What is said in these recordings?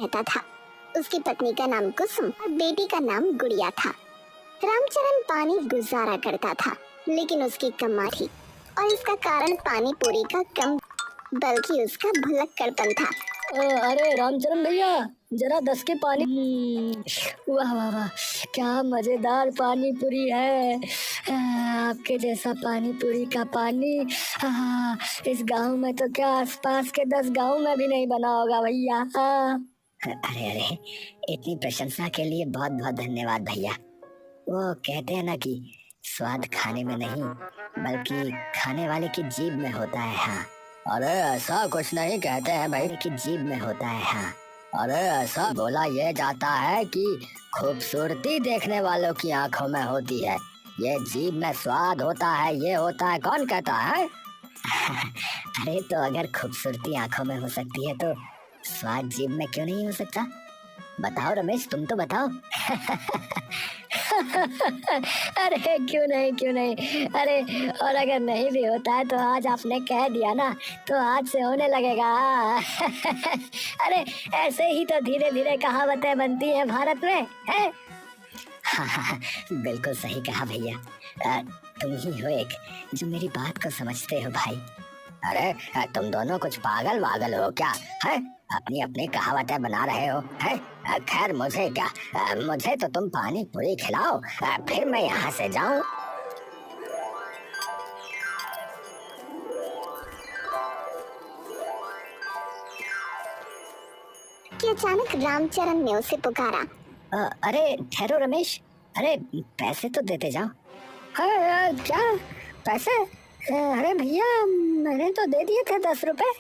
रहता था। उसकी पत्नी का नाम कुसुम और बेटी का नाम गुड़िया था। रामचरण पानी गुजारा करता था, लेकिन उसकी कमाई थी और इसका कारण पानी पूरी का कम बल्कि उसका भुलक्कड़पन था। अरे रामचरण भैया, जरा 10 के पानी। वाह वाह वाह, क्या मजेदार पानी पूरी है। आपके जैसा पानी पूरी का पानी इस गांव में तो क्या आसपास के 10 गांव में भी नहीं बना होगा भैया। अरे अरे, इतनी प्रशंसा के लिए बहुत बहुत धन्यवाद भैया। वो कहते हैं ना कि स्वाद खाने में नहीं बल्कि खाने वाले की जीभ में होता है। हाँ, अरे ऐसा कुछ नहीं कहते हैं भाई, की जीभ में होता है। हाँ, अरे ऐसा बोला ये जाता है कि खूबसूरती देखने वालों की आंखों में होती है, ये जीभ में स्वाद होता है, ये होता है। कौन कहता है? अरे तो अगर खूबसूरती आंखों में हो सकती है तो स्वाद जीभ में क्यों नहीं हो सकता? बताओ रमेश, तुम तो बताओ। अरे क्यों नहीं। अरे और अगर नहीं भी होता है तो आज आपने कह दिया ना, तो आज से होने लगेगा। अरे ऐसे ही तो धीरे धीरे कहावतें बनती हैं भारत में, है? हाँ, बिल्कुल सही कहा भैया। तुम ही हो एक जो मेरी बात को समझते हो भाई। अरे तुम दोनों कुछ पागल वागल हो क्या, है? अपनी अपनी कहावतें बना रहे हो, है? खैर मुझे क्या, मुझे तो तुम पानी पूरी खिलाओ, फिर मैं यहाँ से जाऊं। कि अचानक रामचरण ने उसे पुकारा। अरे ठहरो रमेश, अरे पैसे तो देते जाओ। क्या पैसे? अरे भैया मैंने तो दे दिए थे 10 रुपए।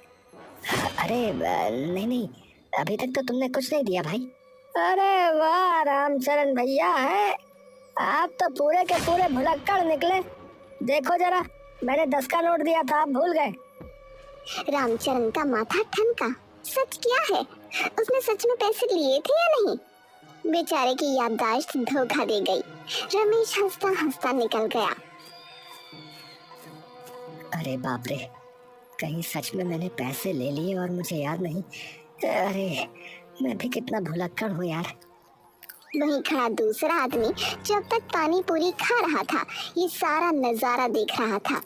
अरे नहीं, अभी तक तो तुमने कुछ नहीं दिया भाई। अरे वाह रामचरण भैया, है आप तो पूरे के पूरे भुलक्कड़ निकले। देखो जरा, मैंने 10 का नोट दिया था, आप भूल गए? रामचरण का माथा ठनका। सच क्या है? उसने सच में पैसे लिए थे या नहीं? बेचारे की याददाश्त धोखा दे गई। रमेश हंसता हंसता निकल गया। अरे बाप रे, कहीं सच में मैंने पैसे ले लिए और मुझे याद नहीं। अरे मैं भी कितना भुलक्कड़ हूँ यार। वहीं खड़ा दूसरा आदमी जब तक पानी पूरी खा रहा था, ये सारा नजारा देख रहा था।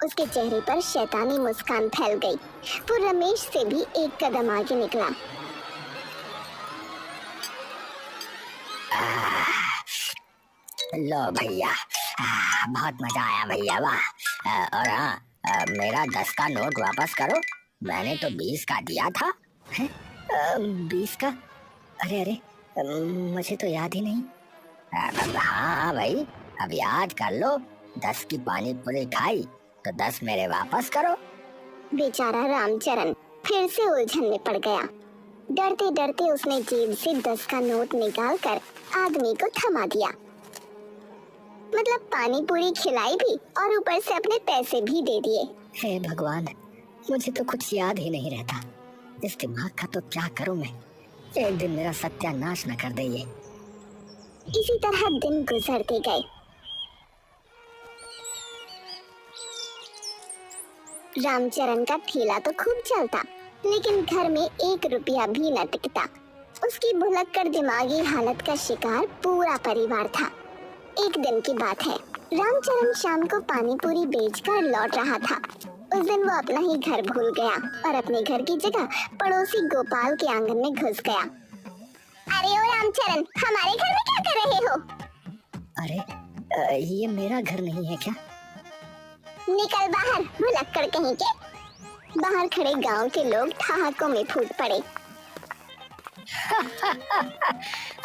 उसके चेहरे पर शैतानी मुस्कान फैल गई। वो रमेश से भी एक कदम आगे निकला। लो भैया, बहुत मजा आया भैया, वाह। और हाँ, मेरा 10 का नोट वापस करो, मैंने तो 20 का दिया था। 20 का? अरे मुझे तो याद ही नहीं। हाँ भाई, अब याद कर लो। 10 की पानी पूरी खाई तो 10 मेरे वापस करो। बेचारा रामचरण फिर से उलझन में पड़ गया। डरते डरते उसने जेब से 10 का नोट निकालकर आदमी को थमा दिया। मतलब पानी पूरी खिलाई भी और ऊपर से अपने पैसे भी दे दिए। हे भगवान, मुझे तो कुछ याद ही नहीं रहता। इस दिमाग का तो क्या करूं मैं? एक दिन मेरा सत्यानाश न कर दे ये। इसी तरह दिन गुजरते गए। रामचरण का ठेला तो खूब चलता, लेकिन घर में 1 रुपया भी न टिकता। उसकी भुलक्कड़ दिमागी हालत का शिकार पूरा परिवार था। एक दिन की बात है, रामचरण शाम को पानी पूरी बेचकर लौट रहा था। उस दिन वो अपना ही घर भूल गया और अपने घर की जगह पड़ोसी गोपाल के आंगन में घुस गया। अरे ओ रामचरण, हमारे घर में क्या कर रहे हो? अरे ये मेरा घर नहीं है क्या? निकल बाहर, भुलक्कड़ कहीं के। बाहर खड़े गांव के लोग ठहाकों में फूट पड़े।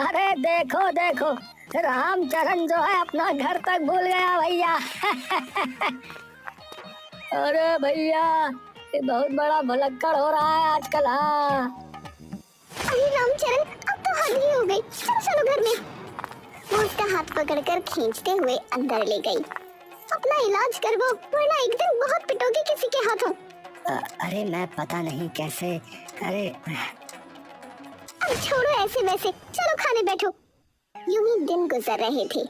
अरे देखो देखो, रामचरण जो है अपना घर तक भूल गया भैया। अरे भैया, ये बहुत बड़ा भुलक्कड़ हो रहा है आजकल। हाँ अरे रामचरण, अब तो हद ही हो गई। चलो चलो घर में। वो उसका हाथ पकड़कर खींचते हुए अंदर ले गई। अपना इलाज करवाओ, वरना एक दिन बहुत पिटोगे किसी के हाथों। अरे मैं पता नहीं कैसे। अरे अब छोड़ो ऐसे वैसे, चलो खाने बैठो। यूं ही दिन गुजर रहे थे।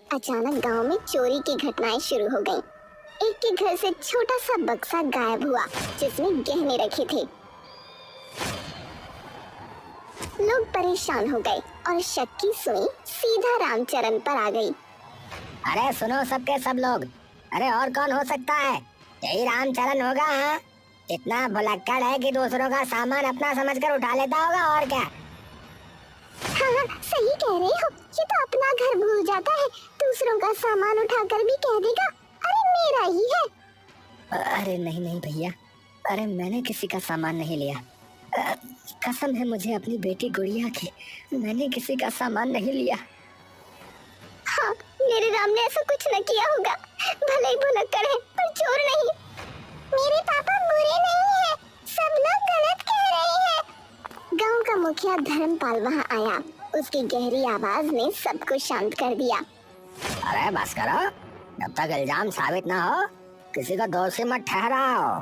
अचानक गांव में चोरी की घटनाएं शुरू हो गईं। एक के घर से छोटा सा बक्सा गायब हुआ जिसमें गहने रखे थे। लोग परेशान हो गए और शक की सुई सीधा रामचरण पर आ गई। अरे सुनो सबके सब लोग, अरे और कौन हो सकता है? यही रामचरण होगा। हाँ, इतना भुलक्कड़ है कि दूसरों का सामान अपना समझकर उठा लेता होगा, और क्या। हाँ, सही कह रहे हो। ये तो अपना घर भूल जाता है, दूसरों का सामान उठाकर भी कह देगा अरे मेरा ही है। अरे नहीं नहीं भैया, अरे मैंने किसी का सामान नहीं लिया। कसम है मुझे अपनी बेटी गुड़िया की, मैंने किसी का सामान नहीं लिया। हाँ, मेरे राम ने ऐसा कुछ न किया होगा। भले ही भुलक्कड़ है पर चोर नहीं। मेरे पापा बुरे नहीं हैं, सब लोग गलत कह रहे हैं। गांव का मुखिया धर्मपाल वहां आया। उसकी गहरी आवाज ने सबको शांत कर दिया। अरे बस करो, जब तक इल्जाम साबित ना हो किसी को दोषी मत ठहराओ।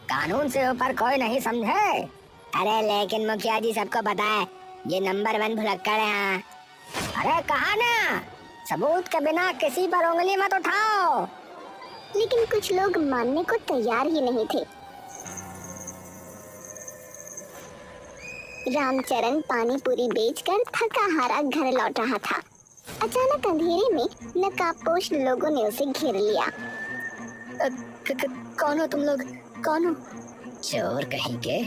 कानून से ऊपर कोई नहीं, समझे? अरे लेकिन मुखिया जी सबको पता है ये नंबर 1 भुलक्कड़ है। हाँ। अरे कहा ना, सबूत के बिना किसी पर उंगली मत उठाओ। लेकिन कुछ लोग मानने को तैयार ही नहीं थे। रामचरण पानी पूरी बेचकर थका हारा घर लौट रहा था। अचानक अंधेरे में नकाबपोश लोगों ने उसे घेर लिया। कौन हो तुम लोग? कौन हो? चोर कहीं के,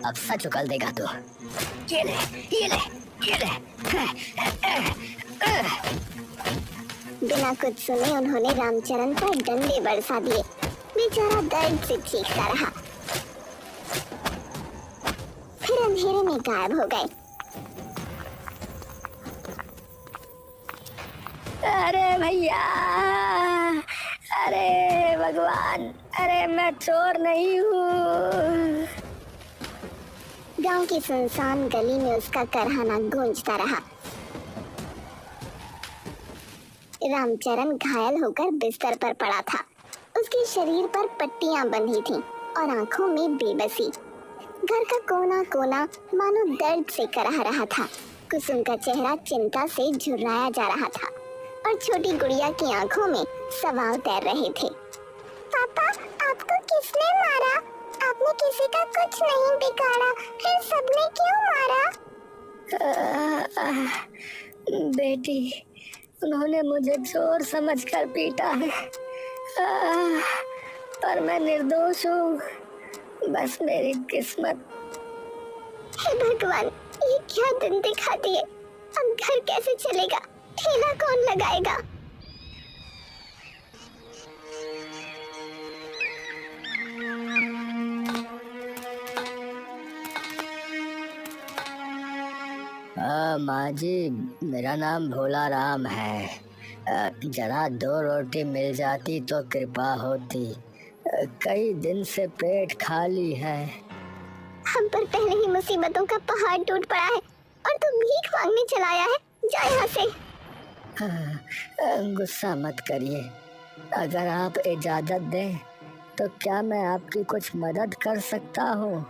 अब सच उगल देगा तू। ये ले, ये ले, ये ले। बिना कुछ सुने उन्होंने रामचरण पर डंडे बरसा दिए। बेचारा दर्द से चीखता रहा, फिर अंधेरे में गायब हो गए। अरे भैया, अरे भगवान, अरे मैं चोर नहीं हूँ। गांव की सुनसान गली में उसका करहाना गूंजता रहा। रामचरण घायल होकर बिस्तर पर पड़ा था। उसके शरीर पर पट्टियां बंधी थीं और आंखों में बेबसी। घर का कोना कोना मानो दर्द से कराह रहा था। कुसुम का चेहरा चिंता से झुर्राया जा रहा था और छोटी गुड़िया की आंखों में सवाल तैर रहे थे। पापा, आपको किसने मारा? आपने किसी का कुछ नहीं बिगाड़ा, फिर सबने क्यों मारा? बेटी, उन्होंने मुझे चोर समझकर पीटा है, पर मैं निर्दोष हूँ। बस मेरी किस्मत। हे भगवान, ये क्या दिन दिखा दिए। अब घर कैसे चलेगा? ठेला कौन लगाएगा? माँ जी, मेरा नाम भोला राम है। जरा 2 रोटी मिल जाती तो कृपा होती। कई दिन से पेट खाली है। हम पर पहले ही मुसीबतों का पहाड़ टूट पड़ा है और तू भीख मांगने चला आया है। जा यहाँ से। गुस्सा मत करिए। अगर आप इजाजत दें तो क्या मैं आपकी कुछ मदद कर सकता हूँ?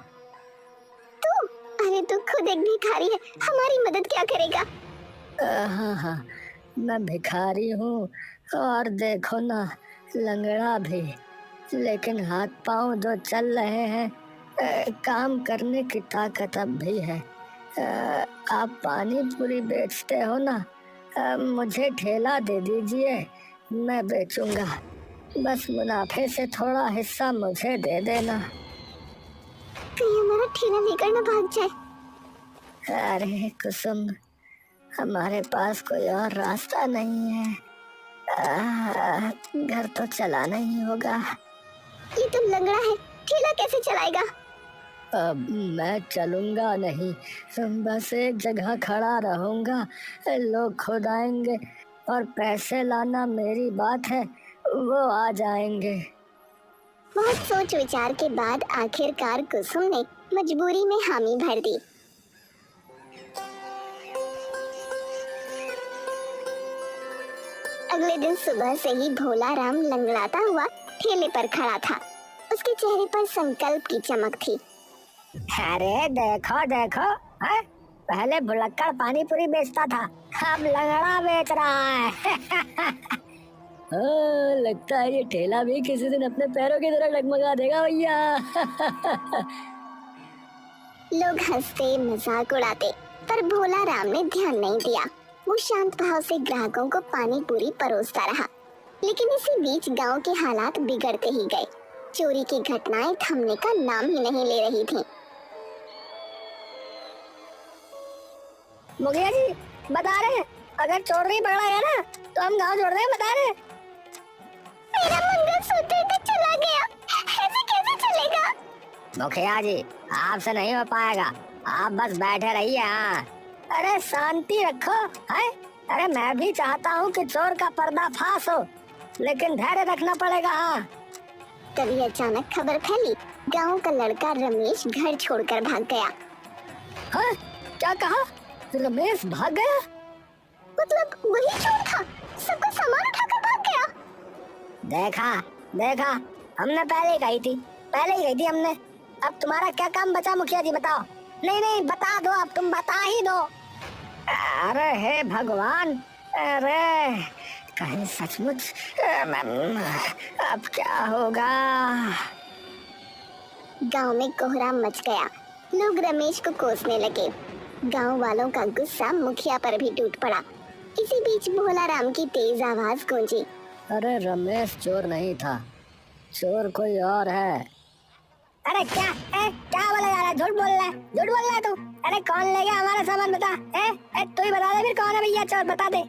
तू? अरे तू खुद एक भिखारी है, हमारी मदद क्या करेगा? हाँ हाँ, मैं भिखारी हूँ और देखो ना, लंगड़ा भी, लेकिन हाथ पांव जो चल रहे हैं, काम करने की ताकत अब भी है। आप पानी पूरी बेचते हो ना, मुझे ठेला दे दीजिए, मैं बेचूंगा। बस मुनाफे से थोड़ा हिस्सा मुझे दे देना। कहीं हमारा ठेला लेकर न भाग जाए। अरे कुसुम, हमारे पास कोई और रास्ता नहीं है। घर तो चलाना ही होगा। ये तुम लंगड़ा है, ठेला कैसे चलाएगा? अब मैं चलूंगा नहीं, बस एक जगह खड़ा रहूंगा। लोग खुद आएंगे और पैसे लाना मेरी बात है, वो आ जाएंगे। बहुत सोच विचार के बाद आखिरकार कुसुम ने मजबूरी में हामी भर दी। अगले दिन सुबह से ही भोला राम लंगड़ाता हुआ ठेले पर खड़ा था। उसके चेहरे पर संकल्प की चमक थी। अरे देखो देखो, है? पहले भुलक्कड़ पानी पूरी बेचता था, अब लंगड़ा बेच रहा है। हाँ, लगता है ये ठेला भी किसी दिन अपने पैरों की तरह डगमगा देगा भैया। लोग हंसते मजाक उड़ाते, पर भोला राम ने ध्यान नहीं दिया। वो शांत भाव से ग्राहकों को पानी पूरी परोसता रहा। लेकिन इसी बीच गांव के हालात बिगड़ते ही गए। चोरी की घटनाएं थमने का नाम ही नहीं ले रही थीं। मुखिया जी बता रहे हैं, अगर चोर नहीं पकड़ा गया ना तो हम गांव छोड़ देंगे, बता रहे हैं। मेरा मंगलसूत्र तो चला गया, ऐसे कैसे चलेगा? मुखिया जी आपसे नहीं हो पाएगा, आप बस बैठे रहिए। हाँ अरे शांति रखो है। अरे मैं भी चाहता हूँ कि चोर का पर्दाफाश हो, लेकिन धैर्य रखना पड़ेगा। हाँ तभी अचानक खबर फैली। गांव का लड़का रमेश घर छोड़कर भाग गया। हाँ, क्या कहा? रमेश भाग गया? मतलब वही चोर था, सबका सामान उठाकर भाग गया। देखा देखा, हमने पहले ही कही थी हमने। अब तुम्हारा क्या काम बचा मुखिया जी, बताओ। नहीं बता दो, अब तुम बता ही दो। अरे हे भगवान, अरे कहीं सचमुच अब क्या होगा? गांव में कोहराम मच गया। लोग रमेश को कोसने लगे। गांव वालों का गुस्सा मुखिया पर भी टूट पड़ा। इसी बीच भोला राम की तेज आवाज गूंजी। अरे रमेश चोर नहीं था, चोर कोई और है। अरे क्या बोला जा रहा है? झूठ बोल रहा है तू। अरे कौन ले गया हमारा सामान, बता। तू ही बता दे फिर कौन है भैया चोर, बता दे।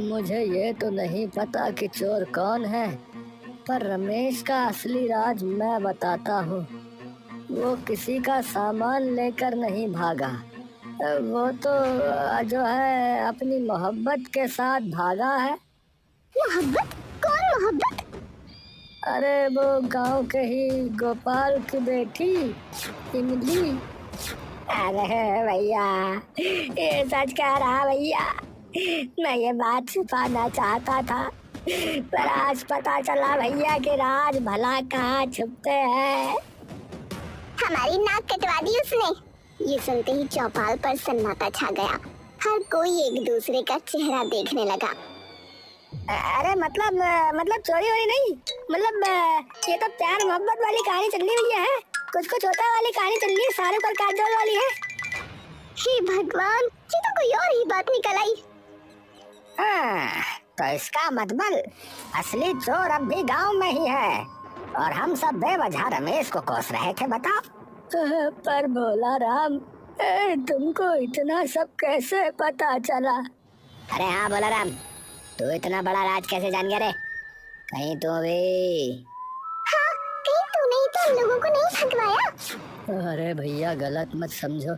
मुझे ये तो नहीं पता कि चोर कौन है, पर रमेश का असली राज मैं बताता हूँ। वो किसी का सामान लेकर नहीं भागा, वो तो जो है अपनी मोहब्बत के साथ भागा है। मोहब्बत? कौन मोहब्बत? अरे वो गांव के ही गोपाल की बेटी इमली। अरे भैया ये सच कह रहा भैया, मैं ये बात छुपाना चाहता था, पर आज पता चला भैया कि राज भला कहाँ छुपते हैं। हमारी नाक कटवा दी उसने। ये सुनते ही चौपाल पर सन्नाटा छा गया। हर कोई एक दूसरे का चेहरा देखने लगा। अरे मतलब चोरी वोरी नहीं, मतलब ये तो प्यार मोहब्बत वाली कहानी चल रही भैया है। कुछ होता वाली कहानी चल रही है, शाहरुख और काजोल वाली है। हे भगवान, ये तो कोई और ही बात निकल आई। हाँ, तो इसका मतलब असली चोर अब भी गांव में ही है और हम सब बेवजह रमेश को कोस रहे थे, बताओ। पर भोला राम, तुमको इतना सब कैसे पता चला? अरे हाँ भोला राम, तू इतना बड़ा राज कैसे जान गया रे? कहीं तो भी हाँ, कहीं तूने तो लोगों को नहीं भगवाया? अरे भैया गलत मत समझो,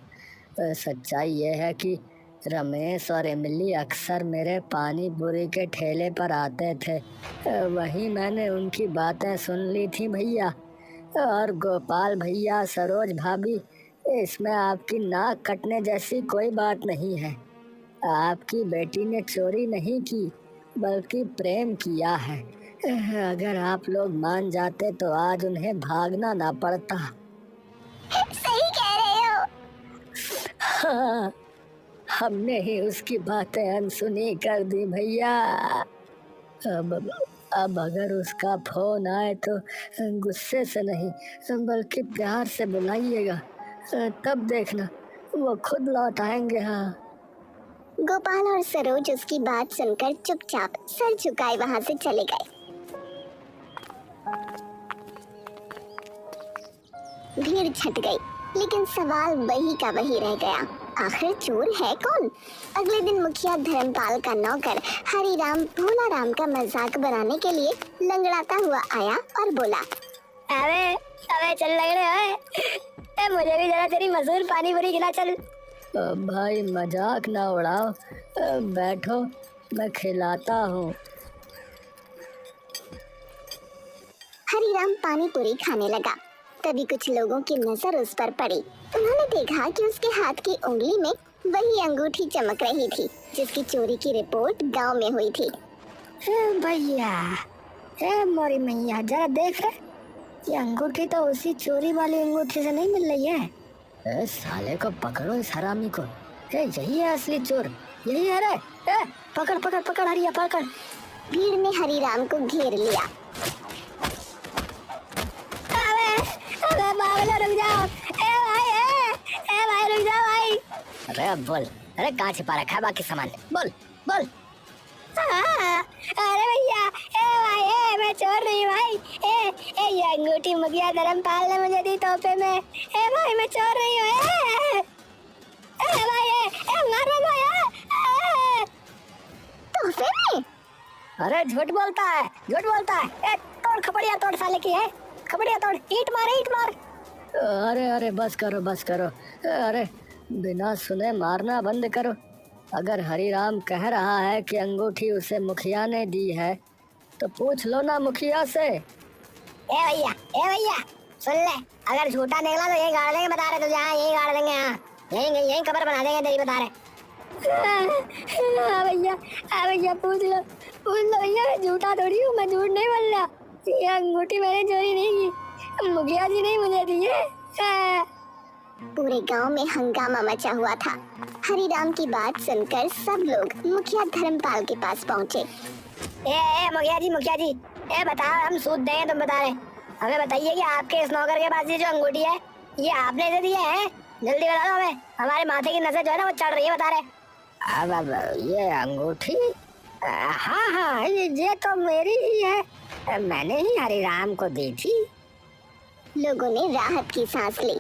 सच्चाई ये है कि रमेश और इमली अक्सर मेरे पानी पूरी के ठेले पर आते थे। वहीं मैंने उनकी बातें सुन ली थी भैया। और गोपाल भैया, सरोज भाभी, इसमें आपकी नाक कटने जैसी कोई बात नहीं है। आपकी बेटी ने चोरी नहीं की बल्कि प्रेम किया है। अगर आप लोग मान जाते तो आज उन्हें भागना ना पड़ता। सही कह रहे हो। हाँ, हमने ही उसकी बातें अनसुनी कर दी भैया। अब अगर उसका फोन आए तो गुस्से से नहीं बल्कि प्यार से बुलाइएगा, तब देखना वो खुद लौट आएंगे। हाँ। गोपाल और सरोज उसकी बात सुनकर चुपचाप सर झुकाए वहां से चले गए। भीड़ छट गई, लेकिन सवाल वही का वही रह गया। आखिर चोर है कौन? अगले दिन मुखिया धर्मपाल का नौकर हरिराम भोला राम का मजाक बनाने के लिए लंगड़ाता हुआ आया और बोला, अबे चल लग रहे हैं, मुझे भी जरा तेरी मशहूर पानी पूरी खिला चल। भाई मजाक ना उड़ाओ, बैठो मैं खिलाता हूँ। हरिराम पानी पूरी खाने लगा। तभी कुछ लोगों की नजर उस पर पड़ी। उन्होंने देखा कि उसके हाथ की उंगली में वही अंगूठी चमक रही थी जिसकी चोरी की रिपोर्ट गांव में हुई थी। भैया, मोरी मैया, जरा देख रहे, ये अंगूठी तो उसी चोरी वाली अंगूठी से नहीं मिल रही है। साले को पकड़ो, इस हरामी को। यही है असली चोर, यही है रे। पकड़ हरिया पकड़। भीड़ ने हरीराम को घेर लिया। अबे पागलो रुक जाओ, ए भाई रुक जाओ भाई। अरे अब बोल, अरे कहाँ छिपा रखा है बाकी सामान, बोल बोल। अरे भैया, मैं चोर नहीं भाई, ये अंगूठी मुखिया धर्मपाल ने मुझे दी तोहफे में। भाई मैं चोर नहीं हूँ। भाई मारो भाई। तोहफे में? अरे झूठ बोलता है, झूठ बोलता है। तोड़ खपड़िया तोड़ साले की है, खपड़िया तोड़, ईंट मार। अरे बस करो। अरे बिना सुने मारना बंद करो। अगर हरीराम कह रहा है कि अंगूठी उसे मुखिया ने दी है तो पूछ लो ना मुखिया से। ए भैया सुन ले, अगर झूठा निकला तो यही गाड़ देंगे, बता रहे तुझे। हाँ यही गाड़ देंगे, हाँ यही कब्र बना देंगे तेरी, बता रहे। भैया पूछ लो भैया, मैं झूठा थोड़ी हूँ, मैं झूठ नहीं बोल रहा। ये अंगूठी मैंने चोरी नहीं की, मुखिया जी ने मुझे दी है। पूरे गांव में हंगामा मचा हुआ था। हरीराम की बात सुनकर सब लोग मुखिया धर्मपाल के पास पहुंचे। मुखिया जी, बताओ, हम सूद देंगे, तुम बता रहे। हमें बताइए कि आपके इस नौकर के पास ये जो अंगूठी है, ये आपने इसे दी है? जल्दी बता दो हमें, हमारे माथे की नजर जो है ना वो चढ़ रही है, बता रहे। अब ये अंगूठी, हाँ ये तो मेरी ही है, मैंने ही हरीराम को दी थी। लोगों ने राहत की सांस ली।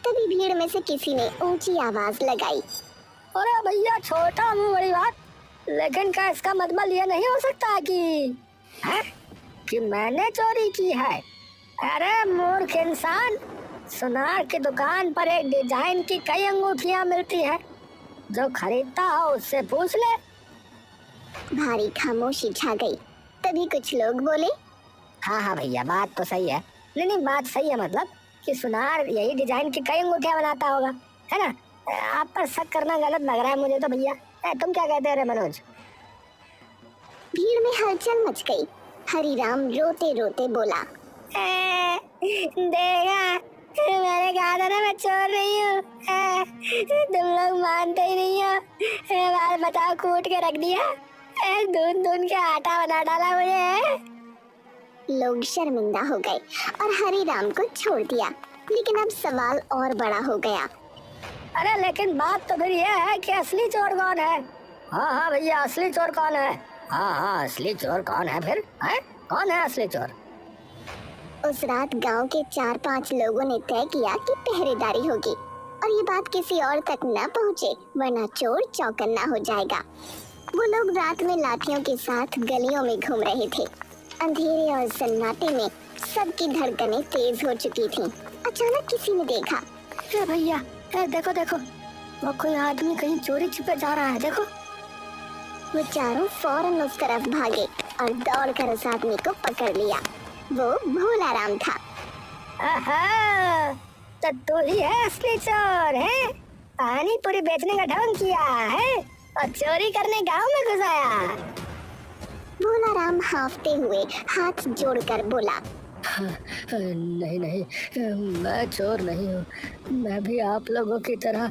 तभी भीड़ में से किसी ने ऊंची आवाज लगाई। अरे भैया, छोटा मुंह बड़ी बात, लेकिन क्या इसका मतलब ये नहीं हो सकता कि मैंने चोरी की है? अरे मूर्ख इंसान, सुनार की दुकान पर एक डिजाइन की कई अंगूठियां मिलती है, जो खरीदता हो उससे पूछ ले। भारी खामोशी छा गई। तभी कुछ लोग बोले, हाँ भैया, बात तो सही है। नहीं बात सही है, मतलब कि सुनार यही डिजाइन की कई अंगूठियां बनाता होगा, है ना? आप पर शक करना गलत लग रहा है मुझे तो भैया। तुम क्या कहते हो रे मनोज? भीड़ में हलचल मच गई। हरीराम रोते रोते बोला, देखा, मैंने कहा था ना मैं चोर नहीं हूँ। तुम लोग मानते ही नहीं हो। बात बताओ, कूट के रख दिया, धुन के आटा बना डाला मुझे। लोग शर्मिंदा हो गए और हरीराम को छोड़ दिया। लेकिन अब सवाल और बड़ा हो गया। अरे लेकिन बात तो फिर ये है कि असली चोर कौन है? हाँ भैया, असली चोर कौन है? हाँ असली चोर कौन है फिर? कौन है असली चोर? उस रात गांव के 4-5 लोगों ने तय किया कि पहरेदारी होगी और ये बात किसी और तक न पहुंचे, वरना चोर चौकन्ना हो जाएगा। वो लोग रात में लाठियों के साथ गलियों में घूम रहे थे। अंधेरे और सन्नाटे में सबकी धड़कनें तेज हो चुकी थीं। अचानक किसी ने देखा, भैया देखो, वो कोई आदमी कहीं चोरी छिपे जा रहा है, देखो। वो चारों फौरन उस तरफ भागे और दौड़कर उस आदमी को पकड़ लिया। वो भोला राम था। तो तू ही है असली चोर, है? पानी पूरी बेचने का ढंग किया है और चोरी करने गांव में घुस आया। भोला राम हांफते हुए हाथ जोड़कर बोला, नहीं, मैं चोर नहीं हूँ। मैं भी आप लोगों की तरह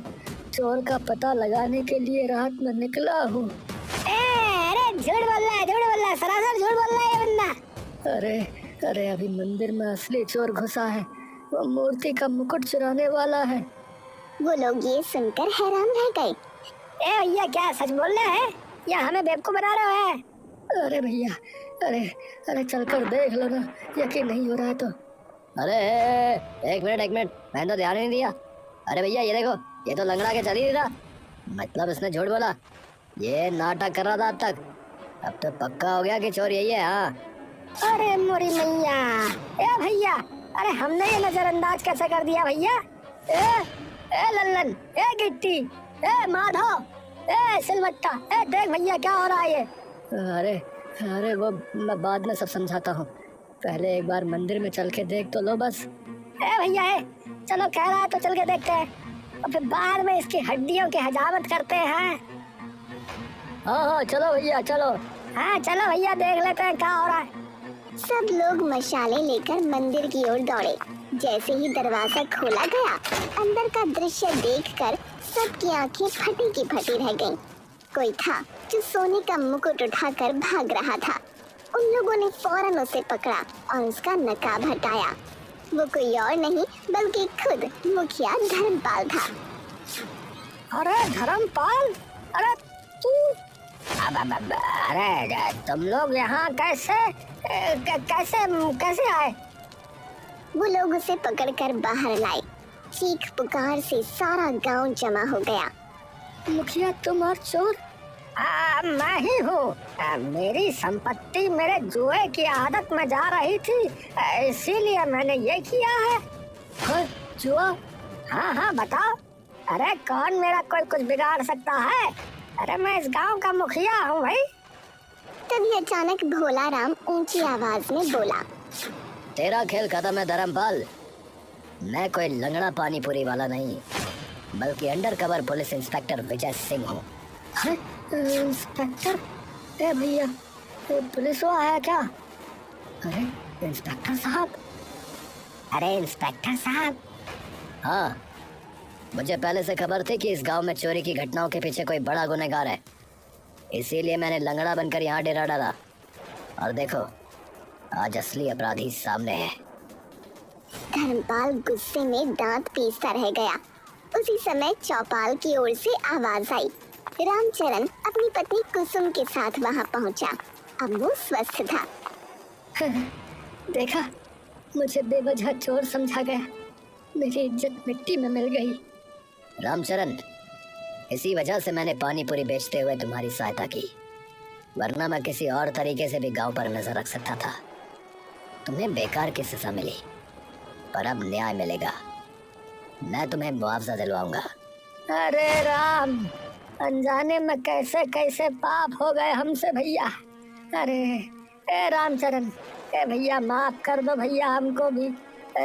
चोर का पता लगाने के लिए रात में निकला हूँ। अरे झूठ बोल रहा है, सरासर झूठ बोल रहा है ये बंदा। अरे अभी मंदिर में असली चोर घुसा है, वो मूर्ति का मुकुट चुराने वाला है। वो लोग ये सुनकर हैरान रह गए। भैया, क्या सच बोल रहे हैं या हमें बेवकूफ बना रहे हैं? अरे भैया, अरे चलकर देख लो ना, यकीन नहीं हो रहा है तो। अरे एक मिनट, मैंने तो ध्यान नहीं दिया। अरे भैया ये देखो, ये तो लंगड़ा के चल ही रहा, मतलब इसने झूठ बोला, ये नाटक कर रहा था अब तक। अब तो पक्का हो गया कि चोर यही है। हाँ अरे मोरी मैया, भैया, अरे हमने ये नजरअंदाज कैसे कर दिया भैया? ए लल्लन, ए गिट्टी, ए माधव, ए सिलवट्टा, देख भैया क्या हो रहा है ये। अरे वो मैं बाद में सब समझाता हूँ, पहले एक बार मंदिर में चल के देख तो लो बस। भैया चलो, कह रहा है तो चल के देखते हैं और फिर बाद में इसकी हड्डियों की हजामत करते हैं। हाँ चलो भैया, चलो। हाँ चलो भैया, देख लेते हैं क्या हो रहा है। सब लोग मशालें लेकर मंदिर की ओर दौड़े। जैसे ही दरवाजा खोला गया, अंदर का दृश्य देखकर सबकी आंखें फटी की फटी रह गईं। कोई था जो सोने का मुकुट उठाकर भाग रहा था। उन लोगों ने फौरन उसे पकड़ा और उसका नकाब हटाया। वो कोई और नहीं बल्कि खुद मुखिया धर्मपाल था। अरे धर्मपाल, अरे तू, अरे तुम लोग यहाँ कैसे कैसे आए? वो लोग उसे पकड़कर बाहर लाए। चीख पुकार से सारा गांव जमा हो गया। मुखिया तुम और चोर? मैं ही हूँ। मेरी संपत्ति मेरे जुए की आदत में जा रही थी, इसीलिए मैंने ये किया है। हाँ, जुआ? हाँ बताओ। अरे कौन मेरा कोई कुछ बिगाड़ सकता है? अरे मैं इस गांव का मुखिया हूँ भाई। तभी अचानक भोला राम ऊंची आवाज में बोला, तेरा खेल खत्म है धर्मपाल। मैं कोई लंगड़ा पानी पूरी वाला नहीं, बल्कि under cover police inspector Vijay Singh हूँ। इंस्पेक्टर? ए भैया, पुलिस वो आया क्या? अरे इंस्पेक्टर साहब। अरे इंस्पेक्टर साहब। हाँ, मुझे पहले से खबर थी कि इस गांव में चोरी की घटनाओं के पीछे कोई बड़ा गुनहगार है, इसीलिए मैंने लंगड़ा बनकर यहाँ डेरा डाला। और देखो, आज असली अपराधी सामने है। धर्मपाल गुस्से में दांत पीसता रह गया। उसी समय चौपाल की ओर से आवाज आई। रामचरण अपनी पत्नी कुसुम के साथ वहां पहुंचा। अब वो स्वस्थ था। देखा, मुझे बेवजह चोर समझा गया, मेरी इज्जत मिट्टी में मिल गई। रामचरण, इसी वजह से मैंने पानी पूरी बेचते हुए तुम्हारी सहायता की, वरना मैं किसी और तरीके से भी गांव पर नजर रख सकता था। तुम्हें बेकार की सजा मिली, पर अब न्याय मिलेगा। मैं तुम्हें मुआवजा दिलवाऊंगा। अरे राम, अनजाने में कैसे कैसे पाप हो गए हमसे भैया। अरे ए रामचरण, ए भैया माफ कर दो भैया, हमको भी,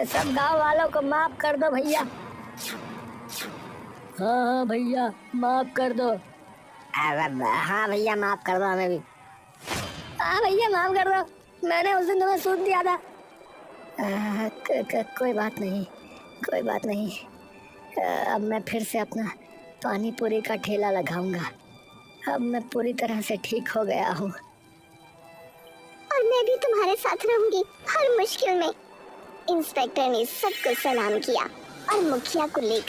सब गांव वालों को माफ कर दो भैया। हाँ भैया माफ कर दो। हाँ भैया माफ कर दो हमें भी। हाँ भैया माफ कर दो, मैंने उस दिन तुम्हें सूद दिया था। कोई बात नहीं, कोई बात नहीं। अब मैं फिर से अपना पानी पूरी का ठेला लगाऊंगा। अब मैं पूरी तरह से ठीक हो गया हूँ। और मैं भी तुम्हारे साथ रहूंगी हर मुश्किल में। इंस्पेक्टर ने सबको सलाम किया और मुखिया को लेकर